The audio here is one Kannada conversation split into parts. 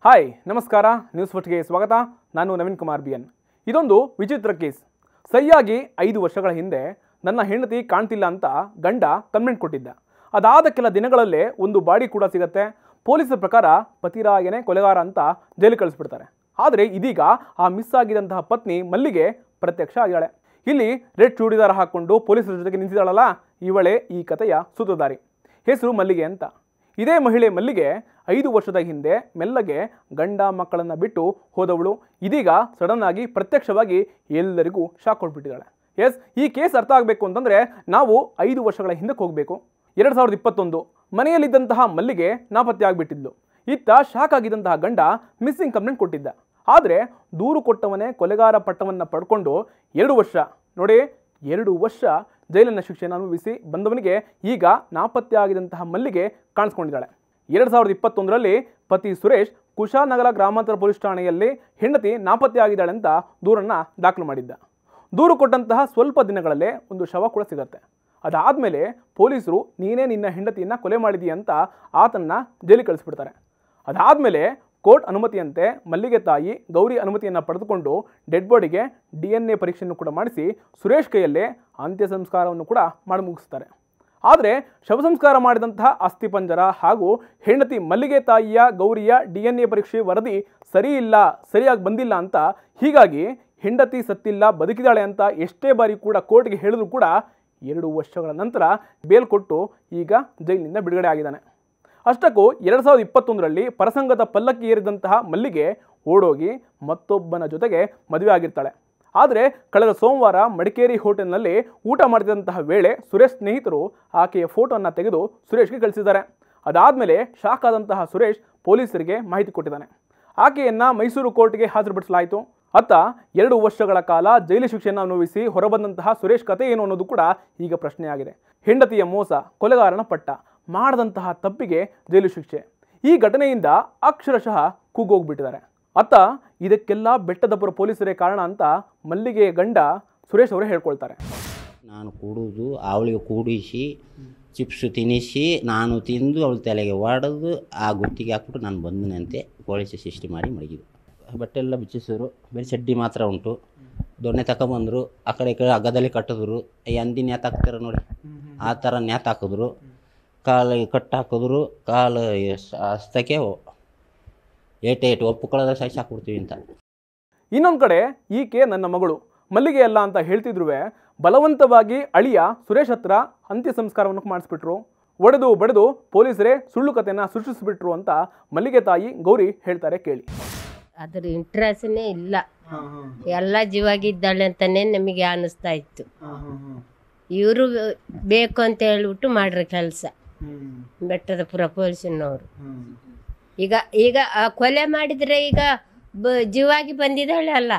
ಹಾಯ್ ನಮಸ್ಕಾರ ನ್ಯೂಸ್ ಫಸ್ಟ್ಗೆ ಸ್ವಾಗತ. ನಾನು ನವೀನ್ ಕುಮಾರ್ ಬಿಎನ್. ಇದೊಂದು ವಿಚಿತ್ರ ಕೇಸ್. ಸರಿಯಾಗಿ 5 ವರ್ಷಗಳ ಹಿಂದೆ ನನ್ನ ಹೆಂಡತಿ ಕಾಣ್ತಿಲ್ಲ ಅಂತ ಗಂಡ ಕಂಪ್ಲೇಂಟ್ ಕೊಟ್ಟಿದ್ದ. ಅದಾದ ಕೆಲ ದಿನಗಳಲ್ಲೇ ಒಂದು ಬಾಡಿ ಕೂಡ ಸಿಗುತ್ತೆ. ಪೊಲೀಸರ ಪ್ರಕಾರ ಪತಿರಾಯನೇ ಕೊಲೆಗಾರ ಅಂತ ಜೈಲಿಗೆ ಕಳಿಸ್ಬಿಡ್ತಾರೆ. ಆದರೆ ಇದೀಗ ಆ ಮಿಸ್ ಆಗಿದಂತಹ ಪತ್ನಿ ಮಲ್ಲಿಗೆ ಪ್ರತ್ಯಕ್ಷ ಆಗಿದ್ದಾಳೆ. ಇಲ್ಲಿ ರೆಡ್ ಚೂಡಿದಾರ ಹಾಕ್ಕೊಂಡು ಪೊಲೀಸರ ಜೊತೆಗೆ ನಿಂತಿದ್ದಾಳಲ್ಲ, ಇವಳೇ ಈ ಕಥೆಯ ಸೂತ್ರಧಾರಿ. ಹೆಸರು ಮಲ್ಲಿಗೆ ಅಂತ. ಇದೇ ಮಹಿಳೆ ಮಲ್ಲಿಗೆ 5 ವರ್ಷದ ಹಿಂದೆ ಮೆಲ್ಲಗೆ ಗಂಡ ಮಕ್ಕಳನ್ನು ಬಿಟ್ಟು ಹೋದವಳು ಇದೀಗ ಸಡನ್ ಆಗಿ ಪ್ರತ್ಯಕ್ಷವಾಗಿ ಎಲ್ಲರಿಗೂ ಶಾಕ್ ಕೊಟ್ಬಿಟ್ಟಿದ್ದಾಳೆ. ಎಸ್, ಈ ಕೇಸ್ ಅರ್ಥ ಆಗಬೇಕು ಅಂತಂದರೆ ನಾವು 5 ವರ್ಷಗಳ ಹಿಂದಕ್ಕೆ ಹೋಗಬೇಕು. 2021 ಮನೆಯಲ್ಲಿದ್ದಂತಹ ಮಲ್ಲಿಗೆ ನಾಪತ್ತೆ ಆಗಿಬಿಟ್ಟಿದ್ಲು. ಇತ್ತ ಶಾಕ್ ಆಗಿದ್ದಂತಹ ಗಂಡ ಮಿಸ್ಸಿಂಗ್ ಕಂಪ್ಲೇಂಟ್ ಕೊಟ್ಟಿದ್ದ. ಆದರೆ ದೂರು ಕೊಟ್ಟವನೇ ಕೊಲೆಗಾರ ಪಟ್ಟವನ್ನು ಪಡ್ಕೊಂಡು 2 ವರ್ಷ ನೋಡಿ 2 ವರ್ಷ ಜೈಲಿನ ಶಿಕ್ಷೆಯನ್ನು ಅನುಭವಿಸಿ ಬಂದವನಿಗೆ ಈಗ ನಾಪತ್ತೆ ಆಗಿದಂತಹ ಮಲ್ಲಿಗೆ ಕಾಣಿಸ್ಕೊಂಡಿದ್ದಾಳೆ. 2021ರಲ್ಲಿ ಪತಿ ಸುರೇಶ್ ಕುಶಾಲನಗರ ಗ್ರಾಮಾಂತರ ಪೊಲೀಸ್ ಠಾಣೆಯಲ್ಲಿ ಹೆಂಡತಿ ನಾಪತ್ತೆ ಆಗಿದ್ದಾಳೆ ಅಂತ ದೂರನ್ನು ದಾಖಲು ಮಾಡಿದ್ದ. ದೂರು ಕೊಟ್ಟಂತಹ ಸ್ವಲ್ಪ ದಿನಗಳಲ್ಲೇ ಒಂದು ಶವ ಕೂಡ ಸಿಗತ್ತೆ. ಅದಾದಮೇಲೆ ಪೊಲೀಸರು ನೀನೇ ನಿನ್ನ ಹೆಂಡತಿಯನ್ನು ಕೊಲೆ ಮಾಡಿದೀಯ ಅಂತ ಆತನ್ನು ಜೈಲಿಗೆ ಕಳಿಸ್ಬಿಡ್ತಾರೆ. ಅದಾದಮೇಲೆ ಕೋರ್ಟ್ ಅನುಮತಿಯಂತೆ ಮಲ್ಲಿಗೆ ತಾಯಿ ಗೌರಿ ಅನುಮತಿಯನ್ನು ಪಡೆದುಕೊಂಡು ಡೆಡ್ ಬಾಡಿಗೆ DNA ಪರೀಕ್ಷೆಯನ್ನು ಕೂಡ ಮಾಡಿಸಿ ಸುರೇಶ್ ಕೈಯಲ್ಲೇ ಅಂತ್ಯ ಸಂಸ್ಕಾರವನ್ನು ಕೂಡ ಮಾಡಿ ಮುಗಿಸ್ತಾರೆ. ಆದರೆ ಶವ ಸಂಸ್ಕಾರ ಮಾಡಿದಂತಹ ಅಸ್ಥಿಪಂಜರ ಹಾಗೂ ಹೆಂಡತಿ ಮಲ್ಲಿಗೆ ತಾಯಿಯ ಗೌರಿಯ DNA ಪರೀಕ್ಷೆ ವರದಿ ಸರಿಯಾಗಿ ಬಂದಿಲ್ಲ ಅಂತ, ಹೀಗಾಗಿ ಹೆಂಡತಿ ಸತ್ತಿಲ್ಲ ಬದುಕಿದಾಳೆ ಅಂತ ಎಷ್ಟೇ ಬಾರಿ ಕೂಡ ಕೋರ್ಟ್ಗೆ ಹೇಳಿದ್ರು ಕೂಡ 2 ವರ್ಷಗಳ ನಂತರ ಬೇಲ್ ಕೊಟ್ಟು ಈಗ ಜೈಲಿನಿಂದ ಬಿಡುಗಡೆ ಆಗಿದ್ದಾನೆ. ಅಷ್ಟಕ್ಕೂ 2021ರಲ್ಲಿ ಪರಸಂಗದ ಪಲ್ಲಕ್ಕಿ ಏರಿದಂತಹ ಮಲ್ಲಿಗೆ ಓಡೋಗಿ ಮತ್ತೊಬ್ಬನ ಜೊತೆಗೆ ಮದುವೆ ಆಗಿರ್ತಾಳೆ. ಆದರೆ ಕಳೆದ ಸೋಮವಾರ ಮಡಿಕೇರಿ ಹೋಟೆಲ್ನಲ್ಲಿ ಊಟ ಮಾಡಿದಂತಹ ವೇಳೆ ಸುರೇಶ್ ಸ್ನೇಹಿತರು ಆಕೆಯ ಫೋಟೋವನ್ನು ತೆಗೆದು ಸುರೇಶ್ಗೆ ಕಳಿಸಿದ್ದಾರೆ. ಅದಾದಮೇಲೆ ಶಾಕ್ ಆದಂತಹ ಸುರೇಶ್ ಪೊಲೀಸರಿಗೆ ಮಾಹಿತಿ ಕೊಟ್ಟಿದ್ದಾನೆ. ಆಕೆಯನ್ನು ಮೈಸೂರು ಕೋರ್ಟ್ಗೆ ಹಾಜರುಪಡಿಸಲಾಯಿತು. ಅತ್ತ 2 ವರ್ಷಗಳ ಕಾಲ ಜೈಲು ಶಿಕ್ಷೆಯನ್ನು ಅನುಭವಿಸಿ ಹೊರಬಂದಂತಹ ಸುರೇಶ್ ಕತೆ ಏನು ಅನ್ನೋದು ಕೂಡ ಈಗ ಪ್ರಶ್ನೆಯಾಗಿದೆ. ಹೆಂಡತಿಯ ಮೋಸ, ಕೊಲೆಗಾರನ ಪಟ್ಟ, ಮಾಡದಂತಹ ತಪ್ಪಿಗೆ ಜೈಲು ಶಿಕ್ಷೆ. ಈ ಘಟನೆಯಿಂದ ಅಕ್ಷರಶಃ ಕೂಗೋಗ್ಬಿಟ್ಟಿದ್ದಾರೆ. ಅತ್ತ ಇದಕ್ಕೆಲ್ಲ ಬೆಟ್ಟದಪುರ ಪೊಲೀಸರೇ ಕಾರಣ ಅಂತ ಮಲ್ಲಿಗೆಯ ಗಂಡ ಸುರೇಶ್ ಅವರೇ ಹೇಳ್ಕೊಳ್ತಾರೆ. ನಾನು ಕೂಡುವುದು ಅವಳಿಗೆ ಕೂಡಿಸಿ ಚಿಪ್ಸು ತಿನ್ನಿಸಿ ನಾನು ತಿಂದು ಅವಳ ತಲೆಗೆ ಹೊಡೆದು ಆ ಗುತ್ತಿಗೆ ಹಾಕ್ಬಿಟ್ಟು ನಾನು ಬಂದನಂತೆ ಪೊಲೀಸ್ ಸೃಷ್ಟಿ ಮಾಡಿ ಮಡಗಿದ್ದು. ಬಟ್ಟೆ ಎಲ್ಲ ಬಿಚ್ಚಿಸಿದ್ರು, ಬೇರೆ ಚಡ್ಡಿ ಮಾತ್ರ ಉಂಟು. ದೊಣ್ಣೆ ತಗೊಂಬಂದರು, ಆ ಕಡೆ ಈ ಕಡೆ ಹಗ್ಗದಲ್ಲಿ ಕಟ್ಟಿದ್ರು. ಈ ಹಂದಿ ನ್ಯಾತ್ ಹಾಕ್ತಾರೆ ನೋಡಿ, ಆ ಥರ ನ್ಯಾತ್ ಹಾಕಿದ್ರು. ಕಾಲು ಕಟ್ಟು ಹಾಕಿದ್ರು, ಕಾಲು ಹಸ್ತಕ್ಕೆ ಏಟು ಒಪ್ಪುಕೊಳ್ಳೋದ್ರೆ ಸಹಿಸಿ ಹಾಕ್ಬಿಡ್ತೀವಿ ಅಂತ. ಇನ್ನೊಂದು ಕಡೆ ಈಕೆ ನನ್ನ ಮಗಳು ಮಲ್ಲಿಗೆ ಅಲ್ಲ ಅಂತ ಹೇಳ್ತಿದ್ರು ಬಲವಂತವಾಗಿ ಅಳಿಯ ಸುರೇಶ್ ಹತ್ರ ಅಂತ್ಯ ಸಂಸ್ಕಾರವನ್ನು ಮಾಡಿಸ್ಬಿಟ್ರು. ಒಡೆದು ಬಡೆದು ಪೊಲೀಸರೇ ಸುಳ್ಳು ಕಥೆಯನ್ನು ಸೃಷ್ಟಿಸಿಬಿಟ್ರು ಅಂತ ಮಲ್ಲಿಗೆ ತಾಯಿ ಗೌರಿ ಹೇಳ್ತಾರೆ, ಕೇಳಿ. ಅದ್ರ ಇಂಟ್ರೆಸ್ಟ್ನೇ ಇಲ್ಲ, ಎಲ್ಲ ಜೀವಾಗಿದ್ದಾಳೆ ಅಂತಾನೆ ನಮಗೆ ಅನ್ನಿಸ್ತಾ ಇತ್ತು. ಇವರು ಬೇಕು ಅಂತ ಹೇಳ್ಬಿಟ್ಟು ಮಾಡ್ರ ಕೆಲಸ ಬೆಟ್ಟದಪುರ ಪೊಲೀಸಿನವರು. ಈಗ ಕೊಲೆ ಮಾಡಿದ್ರೆ ಈಗ ಜೀವಾಗಿ ಬಂದಿದ್ದಾಳೆ ಅಲ್ಲ,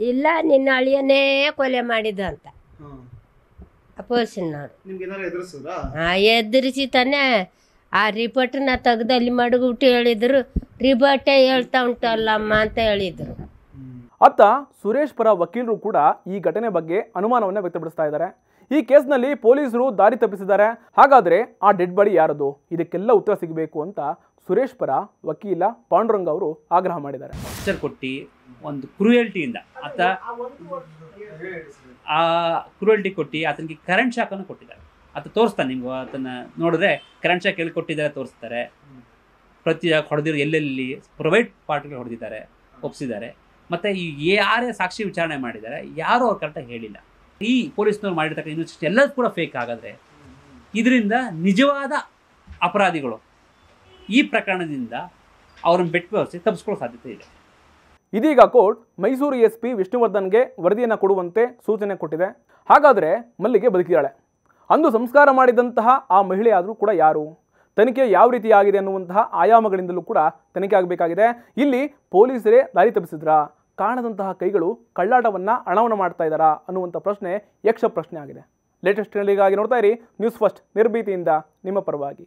ಇಲ್ಲ ನಿನ್ನ ಅಳಿಯನೇ ಕೊಲೆ ಮಾಡಿದ ಅಂತ ಪೊಲೀಸಿನವರು ಎದುರಿಸಿ ತಾನೆ ಆ ರಿಪೋರ್ಟ್ನ ತೆಗೆದು ಅಲ್ಲಿ ಮಡಗ್ಬಿಟ್ಟು ಹೇಳಿದ್ರು, ರಿಪೋರ್ಟೇ ಹೇಳ್ತಾ ಉಂಟಲ್ಲಮ್ಮ ಅಂತ ಹೇಳಿದ್ರು. ಅತ್ತ ಸುರೇಶ್ ಪರ ವಕೀಲರು ಕೂಡ ಈ ಘಟನೆ ಬಗ್ಗೆ ಅನುಮಾನವನ್ನು ವ್ಯಕ್ತಪಡಿಸ್ತಾ ಇದ್ದಾರೆ. ಈ ಕೇಸ್ನಲ್ಲಿ ಪೊಲೀಸರು ದಾರಿ ತಪ್ಪಿಸಿದ್ದಾರೆ. ಹಾಗಾದರೆ ಆ ಡೆಡ್ ಬಾಡಿ ಯಾರದು? ಇದಕ್ಕೆಲ್ಲ ಉತ್ತರ ಸಿಗಬೇಕು ಅಂತ ಸುರೇಶ್ ಪರ ವಕೀಲ ಪಾಂಡುರಂಗ ಅವರು ಆಗ್ರಹ ಮಾಡಿದ್ದಾರೆ. ಕೊಟ್ಟು ಒಂದು ಕ್ರೂಯಲ್ಟಿಯಿಂದ ಆ ಕ್ರೂಯಲ್ಟಿ ಕೊಟ್ಟು ಆತನಿಗೆ ಕರೆಂಟ್ ಶಾಕನ್ನು ಕೊಟ್ಟಿದ್ದಾರೆ. ಆತ ತೋರಿಸ್ತಾನೆ, ನಿಮ್ಗೆ ಅದನ್ನು ನೋಡಿದ್ರೆ ಕರೆಂಟ್ ಶಾಕ್ ಎಲ್ಲಿ ಕೊಟ್ಟಿದ್ದಾರೆ ತೋರಿಸ್ತಾರೆ. ಪ್ರತಿ ಹೊಡೆದಿರೋ ಎಲ್ಲೆಲ್ಲಿ ಪ್ರೈವೇಟ್ ಪಾರ್ಟ್ಗೆ ಹೊಡೆದಿದ್ದಾರೆ, ಒಪ್ಪಿಸಿದ್ದಾರೆ. ಮತ್ತು ಈ ಯಾರೇ ಸಾಕ್ಷಿ ವಿಚಾರಣೆ ಮಾಡಿದ್ದಾರೆ ಯಾರೂ ಅವ್ರು ಕರೆಕ್ಟಾಗಿ ಹೇಳಿಲ್ಲ. ಈ ಪೊಲೀಸ್ನವ್ರು ಮಾಡಿರ್ತಕ್ಕ ಇನ್ವೆಸ್ಟಿಗೇಷನ್ ಎಲ್ಲದೂ ಕೂಡ ಫೇಕ್ ಆಗಾದರೆ ಇದರಿಂದ ನಿಜವಾದ ಅಪರಾಧಿಗಳು ಈ ಪ್ರಕರಣದಿಂದ ಅವ್ರನ್ನ ಬೆಟ್ಟು ತಪ್ಪಿಸ್ಕೊಳ್ಳೋ ಸಾಧ್ಯತೆ ಇದೆ. ಇದೀಗ ಕೋರ್ಟ್ ಮೈಸೂರು SP ವಿಷ್ಣುವರ್ಧನ್ಗೆ ವರದಿಯನ್ನು ಕೊಡುವಂತೆ ಸೂಚನೆ ಕೊಟ್ಟಿದೆ. ಹಾಗಾದರೆ ಮಲ್ಲಿಗೆ ಬದುಕಿದ್ದಾಳೆ. ಅಂದು ಸಂಸ್ಕಾರ ಮಾಡಿದಂತಹ ಆ ಮಹಿಳೆ ಆದರೂ ಕೂಡ ಯಾರು? ತನಿಖೆ ಯಾವ ರೀತಿ ಆಗಿದೆ ಅನ್ನುವಂತಹ ಆಯಾಮಗಳಿಂದಲೂ ಕೂಡ ತನಿಖೆ ಆಗಬೇಕಾಗಿದೆ. ಇಲ್ಲಿ ಪೊಲೀಸರೇ ದಾರಿ ತಪ್ಪಿಸಿದ್ರಾ? ಕಾಣದಂತಹ ಕೈಗಳು ಕಳ್ಳಾಟವನ್ನು ಹಣವನ್ನು ಮಾಡ್ತಾ ಇದ್ದಾರಾ ಅನ್ನುವಂಥ ಪ್ರಶ್ನೆ ಯಕ್ಷ ಪ್ರಶ್ನೆ ಆಗಿದೆ. ಲೇಟೆಸ್ಟ್ ಟ್ರೆಂಡಿಗಾಗಿ ನೋಡ್ತಾ ಇರಿ ನ್ಯೂಸ್ ಫಸ್ಟ್, ನಿರ್ಭೀತಿಯಿಂದ ನಿಮ್ಮ ಪರವಾಗಿ.